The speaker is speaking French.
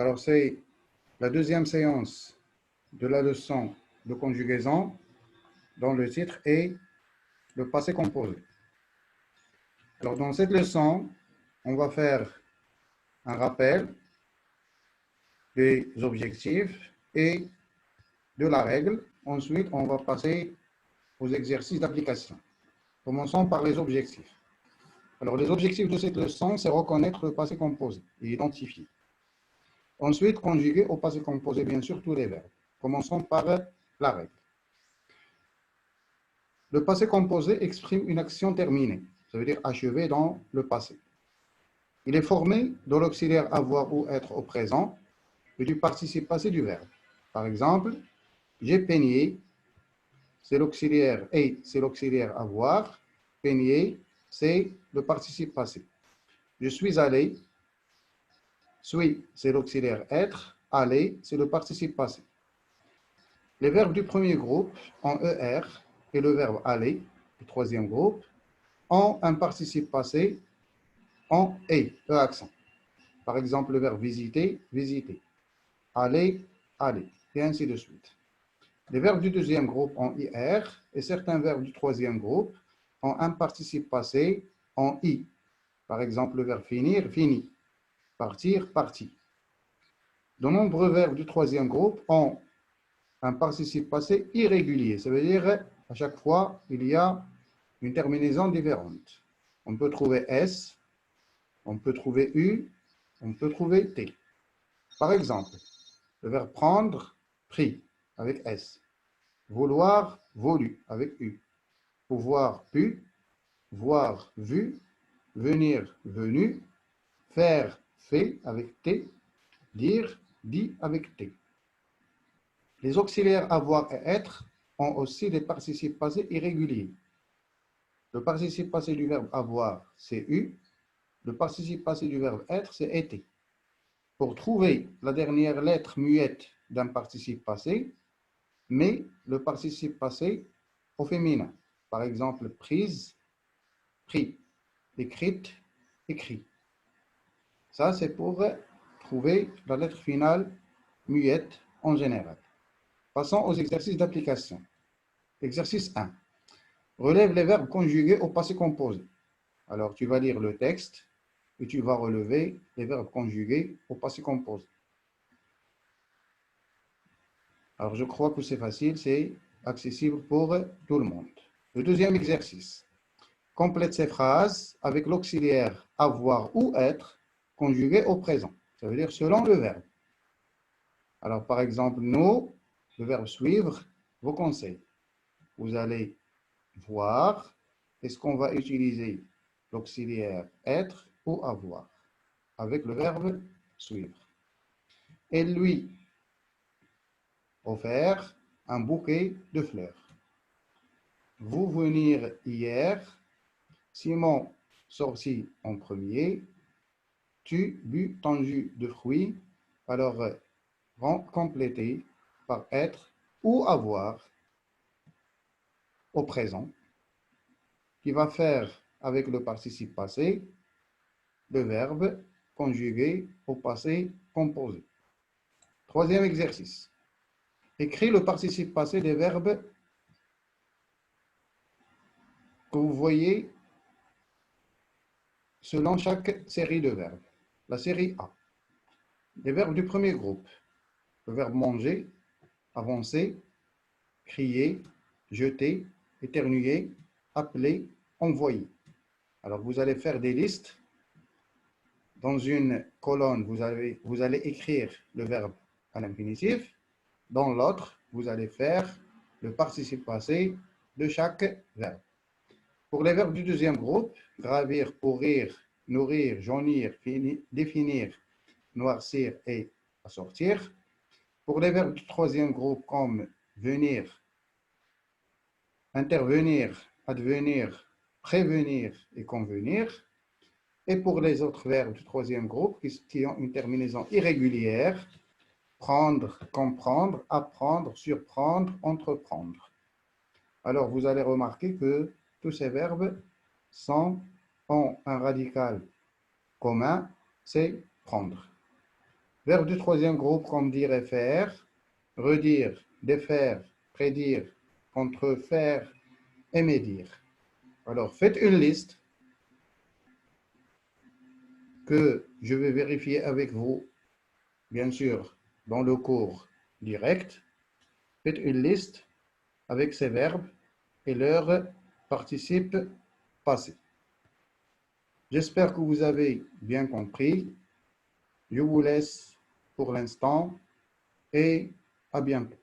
Alors, c'est la deuxième séance de la leçon de conjugaison dont le titre est le passé composé. Alors, dans cette leçon, on va faire un rappel des objectifs et de la règle. Ensuite, on va passer aux exercices d'application. Commençons par les objectifs. Alors, les objectifs de cette leçon, c'est reconnaître le passé composé et identifier. Ensuite, conjuguer au passé composé, bien sûr, tous les verbes. Commençons par la règle. Le passé composé exprime une action terminée, ça veut dire achevée dans le passé. Il est formé de l'auxiliaire avoir ou être au présent et du participe passé du verbe. Par exemple, j'ai peigné, c'est l'auxiliaire et c'est l'auxiliaire avoir. Peigner, c'est le participe passé. Je suis allé, suis, c'est l'auxiliaire être. Aller, c'est le participe passé. Les verbes du premier groupe en ER et le verbe aller, du troisième groupe, ont un participe passé en E accent. Par exemple, le verbe visiter, visiter. Aller, aller. Et ainsi de suite. Les verbes du deuxième groupe en IR et certains verbes du troisième groupe ont un participe passé en I. Par exemple, le verbe finir, fini. Partir, parti. De nombreux verbes du troisième groupe ont un participe passé irrégulier. Ça veut dire, à chaque fois, il y a une terminaison différente. On peut trouver S, on peut trouver U, on peut trouver T. Par exemple, le verbe prendre, pris, avec S. Vouloir, voulu, avec U. Pouvoir, pu. Voir, vu. Venir, venu. Faire, fait, avec T. Dire, dit, avec T. Les auxiliaires avoir et être ont aussi des participes passés irréguliers. Le participe passé du verbe avoir, c'est U. Le participe passé du verbe être, c'est été. Pour trouver la dernière lettre muette d'un participe passé, mais le participe passé au féminin. Par exemple, prise, pris, écrite, écrit. Ça, c'est pour trouver la lettre finale muette en général. Passons aux exercices d'application. Exercice 1. Relève les verbes conjugués au passé composé. Alors, tu vas lire le texte et tu vas relever les verbes conjugués au passé composé. Alors, je crois que c'est facile, c'est accessible pour tout le monde. Le deuxième exercice. Complète ces phrases avec l'auxiliaire avoir ou être conjugué au présent. Ça veut dire selon le verbe. Alors, par exemple, nous, le verbe suivre, vos conseils. Vous allez voir, est-ce qu'on va utiliser l'auxiliaire être ou avoir avec le verbe suivre. Et lui offert un bouquet de fleurs. Vous venir hier, Simon sorti en premier, tu bu ton jus de fruits, alors complété par être ou avoir au présent, qui va faire avec le participe passé le verbe conjugué au passé composé. Troisième exercice. Écris le participe passé des verbes que vous voyez selon chaque série de verbes. La série A. Les verbes du premier groupe. Le verbe manger, avancer, crier, jeter, éternuer, appeler, envoyer. Alors, vous allez faire des listes. Dans une colonne, vous allez écrire le verbe à l'infinitif. Dans l'autre, vous allez faire le participe passé de chaque verbe. Pour les verbes du deuxième groupe, gravir, pourrir, nourrir, jaunir, définir, noircir et assortir. Pour les verbes du troisième groupe comme venir, intervenir, advenir, prévenir et convenir. Et pour les autres verbes du troisième groupe qui ont une terminaison irrégulière, prendre, comprendre, apprendre, surprendre, entreprendre. Alors, vous allez remarquer que tous ces verbes ont un radical commun, c'est prendre. Verbes du troisième groupe comme dire et faire, redire, défaire, prédire, contrefaire et médire. Alors, faites une liste que je vais vérifier avec vous, bien sûr, dans le cours direct. Faites une liste avec ces verbes et leurs participes passés. J'espère que vous avez bien compris. Je vous laisse pour l'instant et à bientôt.